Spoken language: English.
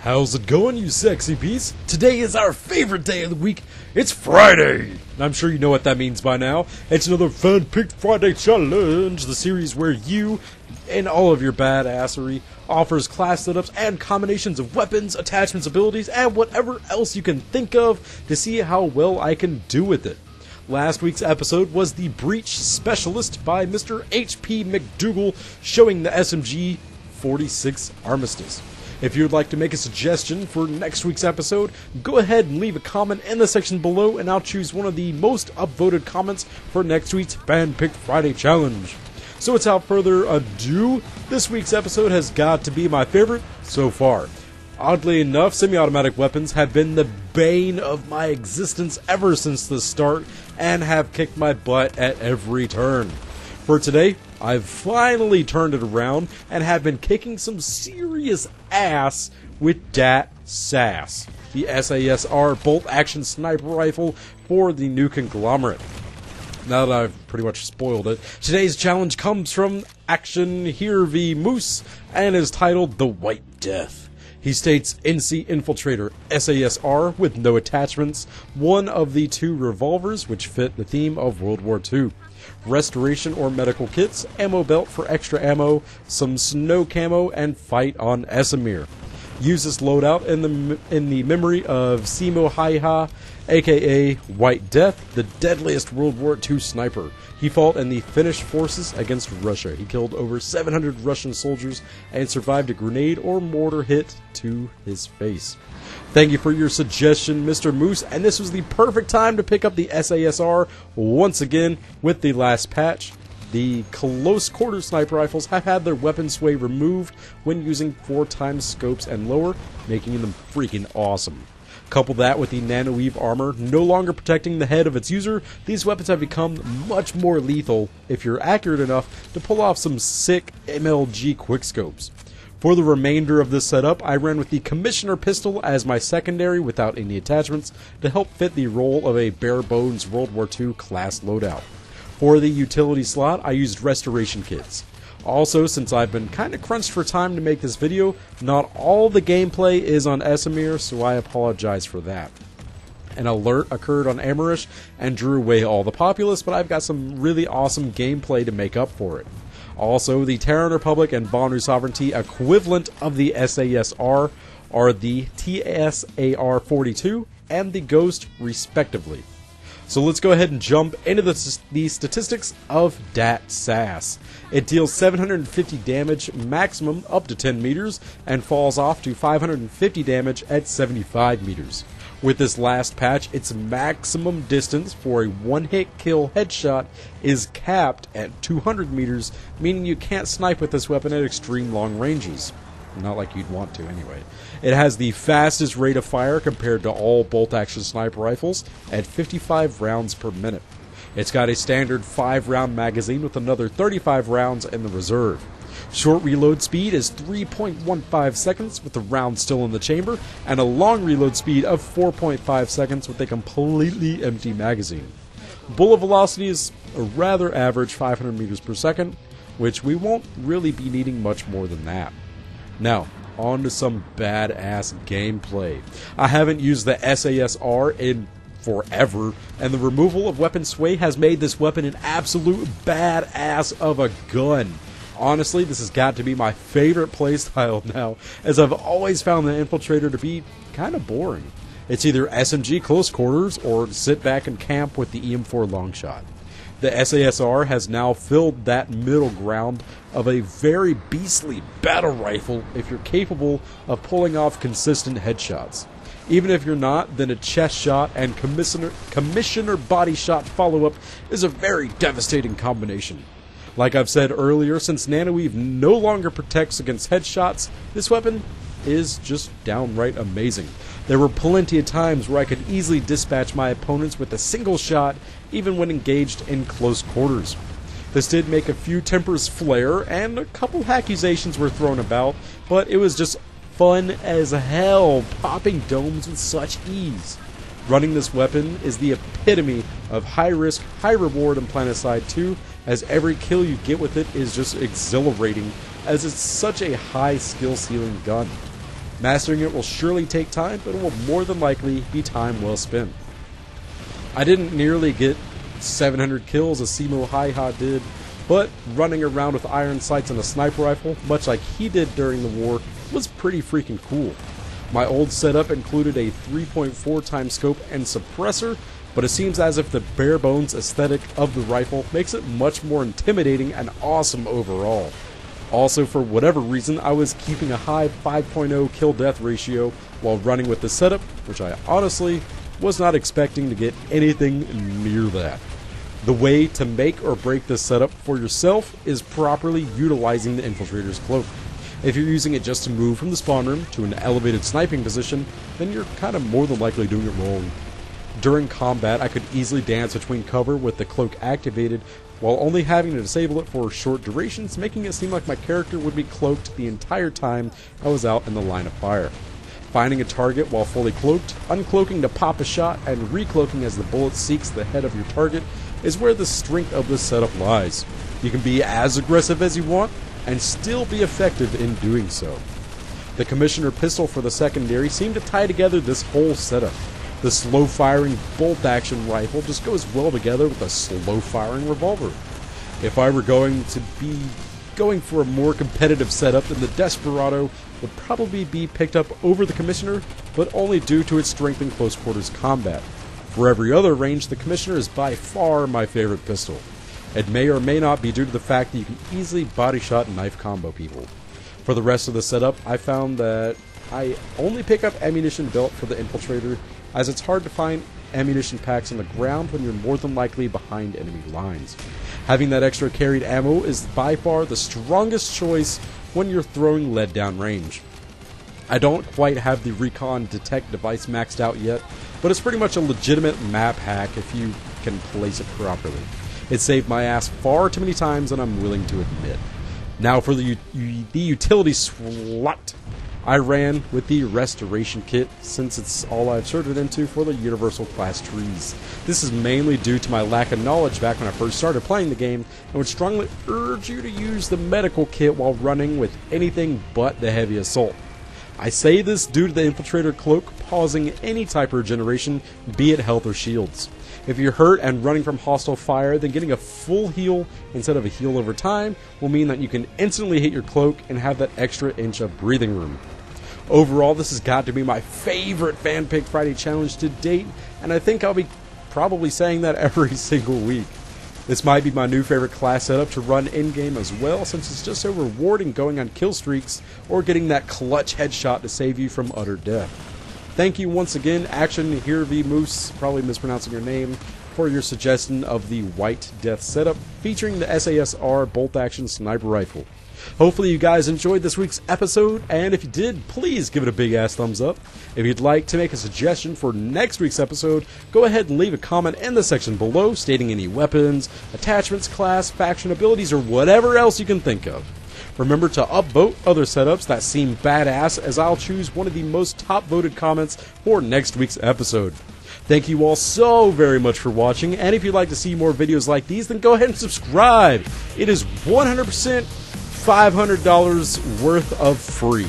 How's it going, you sexy beast? Today is our favorite day of the week. It's Friday! And I'm sure you know what that means by now. It's another fan-picked Friday challenge, the series where you, and all of your badassery, offers class setups and combinations of weapons, attachments, abilities, and whatever else you can think of to see how well I can do with it. Last week's episode was the Breach Specialist by Mr. H.P. McDougal, showing the SMG 46 Armistice. If you would like to make a suggestion for next week's episode, go ahead and leave a comment in the section below, and I'll choose one of the most upvoted comments for next week's Fan-Picked Friday Challenge. So without further ado, this week's episode has got to be my favorite so far. Oddly enough, semi-automatic weapons have been the bane of my existence ever since the start, and have kicked my butt at every turn. For today, I've finally turned it around and have been kicking some serious ass with dat SAS, the SAS-R bolt-action sniper rifle for the new conglomerate. Now that I've pretty much spoiled it, today's challenge comes from ActionHirvi Moose and is titled The White Death. He states, NC Infiltrator SAS-R with no attachments, one of the two revolvers which fit the theme of World War II. Restoration or medical kits, ammo belt for extra ammo, some snow camo, and fight on Esamir. Use this loadout in the memory of Simo Haiha, aka White Death, the deadliest World War II sniper. He fought in the Finnish forces against Russia. He killed over 700 Russian soldiers and survived a grenade or mortar hit to his face. Thank you for your suggestion, Mr. Moose, and this was the perfect time to pick up the SAS-R once again with the last patch. The close quarter sniper rifles have had their weapon sway removed when using 4x scopes and lower, making them freaking awesome. Couple that with the nanoweave armor no longer protecting the head of its user, these weapons have become much more lethal if you're accurate enough to pull off some sick MLG quickscopes. For the remainder of this setup, I ran with the Commissioner pistol as my secondary without any attachments to help fit the role of a bare-bones World War II class loadout. For the utility slot, I used restoration kits. Also, since I've been kinda crunched for time to make this video, not all the gameplay is on Esamir, so I apologize for that. An alert occurred on Amarish and drew away all the populace, but I've got some really awesome gameplay to make up for it. Also, the Terran Republic and Banu Sovereignty equivalent of the SAS-R are the TSAR-42 and the Ghost, respectively. So let's go ahead and jump into the statistics of dat SAS. It deals 750 damage maximum up to 10 meters and falls off to 550 damage at 75 meters. With this last patch, its maximum distance for a one-hit kill headshot is capped at 200 meters, meaning you can't snipe with this weapon at extreme long ranges. Not like you'd want to, anyway. It has the fastest rate of fire compared to all bolt-action sniper rifles at 55 rounds per minute. It's got a standard 5-round magazine with another 35 rounds in the reserve. Short reload speed is 3.15 seconds with the round still in the chamber, and a long reload speed of 4.5 seconds with a completely empty magazine. Bullet velocity is a rather average 500 meters per second, which we won't really be needing much more than that. Now, on to some badass gameplay. I haven't used the SAS-R in forever, and the removal of weapon sway has made this weapon an absolute badass of a gun. Honestly, this has got to be my favorite playstyle now, as I've always found the Infiltrator to be kind of boring. It's either SMG close quarters or sit back and camp with the EM4 longshot. The SAS-R has now filled that middle ground of a very beastly battle rifle if you're capable of pulling off consistent headshots. Even if you're not, then a chest shot and commissioner body shot follow-up is a very devastating combination. Like I've said earlier, since nanoweave no longer protects against headshots, this weapon is just downright amazing. There were plenty of times where I could easily dispatch my opponents with a single shot, even when engaged in close quarters. This did make a few tempers flare, and a couple accusations were thrown about, but it was just fun as hell, popping domes with such ease. Running this weapon is the epitome of high risk, high reward in Planetside 2, as every kill you get with it is just exhilarating, as it's such a high skill ceiling gun. Mastering it will surely take time, but it will more than likely be time well spent. I didn't nearly get 700 kills as Simo Hi-Ha did, but running around with iron sights and a sniper rifle, much like he did during the war, was pretty freaking cool. My old setup included a 3.4 times scope and suppressor, but it seems as if the bare bones aesthetic of the rifle makes it much more intimidating and awesome overall. Also, for whatever reason, I was keeping a high 5.0 kill-death ratio while running with the setup, which I honestly was not expecting to get anything near that. The way to make or break this setup for yourself is properly utilizing the Infiltrator's cloak. If you're using it just to move from the spawn room to an elevated sniping position, then you're kind of more than likely doing it wrong. During combat, I could easily dance between cover with the cloak activated while only having to disable it for short durations, making it seem like my character would be cloaked the entire time I was out in the line of fire. Finding a target while fully cloaked, uncloaking to pop a shot, and recloaking as the bullet seeks the head of your target is where the strength of this setup lies. You can be as aggressive as you want, and still be effective in doing so. The Commissioner pistol for the secondary seemed to tie together this whole setup. The slow-firing bolt-action rifle just goes well together with a slow-firing revolver. If I were going for a more competitive setup, then the Desperado would probably be picked up over the Commissioner, but only due to its strength in close-quarters combat. For every other range, the Commissioner is by far my favorite pistol. It may or may not be due to the fact that you can easily body-shot and knife combo people. For the rest of the setup, I found that I only pick up ammunition belt for the Infiltrator, as it's hard to find ammunition packs on the ground when you're more than likely behind enemy lines. Having that extra carried ammo is by far the strongest choice when you're throwing lead down range. I don't quite have the recon detect device maxed out yet, but it's pretty much a legitimate map hack if you can place it properly. It saved my ass far too many times than I'm willing to admit. Now for the utility slot. I ran with the Restoration Kit, since it's all I've sorted into for the Universal Class trees. This is mainly due to my lack of knowledge back when I first started playing the game, and would strongly urge you to use the Medical Kit while running with anything but the Heavy Assault. I say this due to the Infiltrator Cloak pausing any type of regeneration, be it health or shields. If you're hurt and running from hostile fire, then getting a full heal instead of a heal over time will mean that you can instantly hit your cloak and have that extra inch of breathing room. Overall, this has got to be my favorite Fan Pick Friday challenge to date, and I think I'll be probably saying that every single week. This might be my new favorite class setup to run in-game as well, since it's just so rewarding going on kill streaks or getting that clutch headshot to save you from utter death. Thank you once again, ActionHirvi Moose, probably mispronouncing your name, for your suggestion of the White Death setup featuring the SAS-R bolt-action sniper rifle. Hopefully you guys enjoyed this week's episode, and if you did, please give it a big-ass thumbs up. If you'd like to make a suggestion for next week's episode, go ahead and leave a comment in the section below stating any weapons, attachments, class, faction abilities, or whatever else you can think of. Remember to upvote other setups that seem badass, as I'll choose one of the most top-voted comments for next week's episode. Thank you all so very much for watching, and if you'd like to see more videos like these, then go ahead and subscribe. It is 100% $500 worth of free.